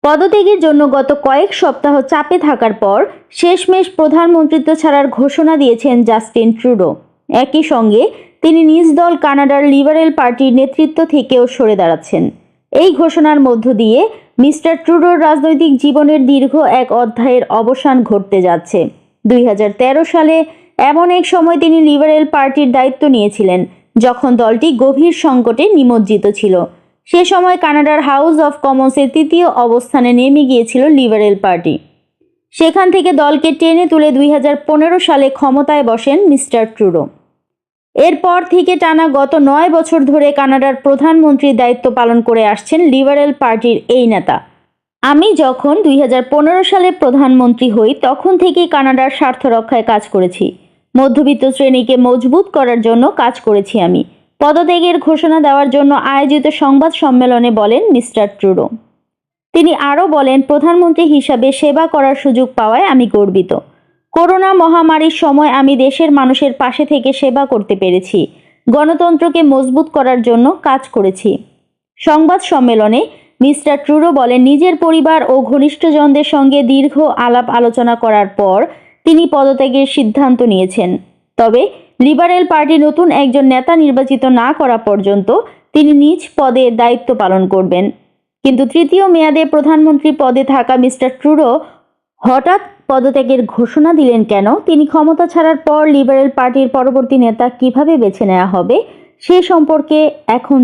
পদত্যাগের জন্য গত কয়েক সপ্তাহ চাপে থাকার পর শেষমেশ প্রধানমন্ত্রিত্ব ছাড়ার ঘোষণা দিয়েছেন জাস্টিন ট্রুডো। একই সঙ্গে তিনি নিজ দল কানাডার লিবারেল পার্টির নেতৃত্ব থেকেও সরে দাঁড়াচ্ছেন। এই ঘোষণার মধ্য দিয়ে মিস্টার ট্রুডোর রাজনৈতিক জীবনের দীর্ঘ এক অধ্যায়ের অবসান ঘটতে যাচ্ছে। 2013 সালে এমন এক সময় তিনি লিবারেল পার্টির দায়িত্ব নিয়েছিলেন যখন দলটি গভীর সংকটে নিমজ্জিত ছিল। সে সময় কানাডার হাউস অফ কমন্সের তৃতীয় অবস্থানে নেমে গিয়েছিল লিবারেল পার্টি। সেখান থেকে দলকে টেনে তুলে 2015 সালে ক্ষমতায় বসেন মিস্টার ট্রুডো। এরপর থেকে টানা গত 9 বছর ধরে কানাডার প্রধানমন্ত্রীর দায়িত্ব পালন করে আসছেন লিবারেল পার্টির এই নেতা। আমি যখন 2015 সালে প্রধানমন্ত্রী হই তখন থেকেই কানাডার স্বার্থ রক্ষায় কাজ করেছি। মধ্যবিত্ত শ্রেণীকে মজবুত করার জন্য কাজ করেছি আমি, পদত্যাগের ঘোষণা দেওয়ার জন্য আয়োজিত সংবাদ সম্মেলনে বলেন মিস্টার ট্রুডো। তিনি আরও বলেন, প্রধানমন্ত্রী হিসাবে সেবা করার সুযোগ পাওয়ায় আমি গর্বিত। করোনা মহামারীর সময় আমি দেশের মানুষের পাশে থেকে সেবা করতে পেরেছি, গণতন্ত্রকে মজবুত করার জন্য কাজ করেছি। সংবাদ সম্মেলনে মিস্টার ট্রুডো বলেন, নিজের পরিবার ও ঘনিষ্ঠজনদের সঙ্গে দীর্ঘ আলাপ আলোচনা করার পর তিনি পদত্যাগের সিদ্ধান্ত নিয়েছেন। তবে লিবারেল পার্টি নতুন একজন নেতা নির্বাচিত না করা পর্যন্ত তিনি নিজ পদে দায়িত্ব পালন করবেন। কিন্তু তৃতীয় মেয়াদে প্রধানমন্ত্রী পদে থাকা মিস্টার ট্রুডো হঠাৎ পদত্যাগের ঘোষণা দিলেন কেন? তিনি ক্ষমতা ছাড়ার পর লিবারেল পার্টির পরবর্তী নেতা কিভাবে বেছে নেওয়া হবে সে সম্পর্কে এখন